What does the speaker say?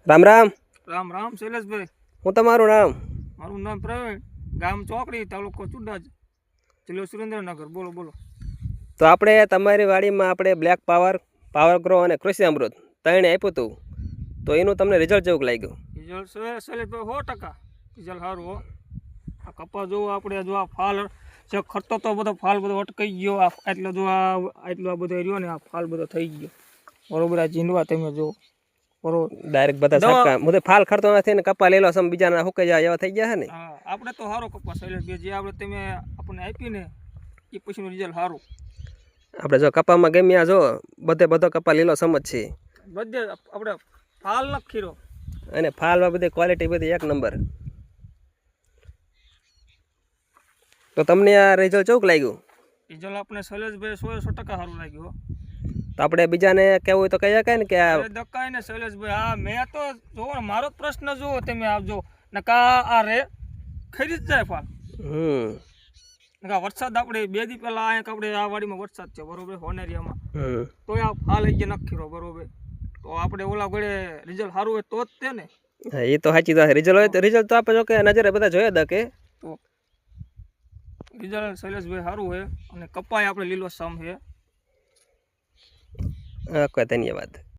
રામ રામ. રામ રામ શૈલેષભાઈ. હું તમારું નામ? મારું નામ પ્રવીણ, ગામ ચોકડી, તાલુકો ચુડાજ, જિલ્લો સુરેન્દ્રનગર. બોલો બોલો. તો આપણે તમારી વાડીમાં આપણે બ્લેક પાવર, પાવર ગ્રો અને કૃષિ અમૃત ત્રણે આપ્યું હતું, તો એનું તમને રિઝલ્ટ કેવું લાગ્યું? રિઝલ્ટ શૈલેષભાઈ 100% રિઝલ્ટ સારું હો. આ કપા જોવો આપણે, જો આ ફાલ જે ખરતો તો બધો ફાલ બધો અટકાઈ ગયો. આટલો જો આટલો આ બધો રહ્યો ને, આ ફાલ બધો થઈ ગયો બરોબર. આ ઝીંડવા તમે જો બરોબર ડાયરેક્ટ બધા સાપકા મુદે ફાલ ખરતો નથી ને કપા લેલો સમ બીજાના હુકાઈ જાય એવા થઈ ગયા છે ને. હા, આપણે તો સારો કપા શૈલેષભાઈ, જે આપણે તમે આપણને આપી ને એ પછીનું રિઝલ્ટ સારું. આપણે જો કપામાં ગમ્યા જો બધો કપા લીલો સમજ છે. બધે આપણે ફાલ ન ખીરો અને ફાલમાં બધી ક્વોલિટી બધી એક નંબર. તો તમને આ રિઝલ્ટ કેવું લાગ્યું? રિઝલ્ટ આપણે શૈલેષભાઈ 100% સારું લાગ્યું. તો આપણે બીજાને કહેવું હોય તો કહી શકાય ને કે આ દકાય ને શૈલેષભાઈ. હા, મેં તો જોવો ને, મારો પ્રશ્ન જુઓ તમે, આવજો નકા આ રે ખરી જ જાય ફાલ. નકા વરસાદ આપણે 2 દી પહેલા આપણે આ વાડીમાં વરસાદ છે બરોબર, હોનેરિયામાં, તો આ ફાલ આવી ગયા નખીરો બરોબર. તો આપણે ઓલા ગળે રિઝલ્ટ સારું હોય તો જ તે ને. હા, એ તો સાચી વાત. રિઝલ્ટ હોય તો રિઝલ્ટ તો આપણે જો કે નજરે બધા જોયા હતા કે તો રિઝલ્ટ શૈલેષભાઈ સારું હોય અને કપાય આપણે લીલો સમ છે. કોઈ ધન્યવાદ.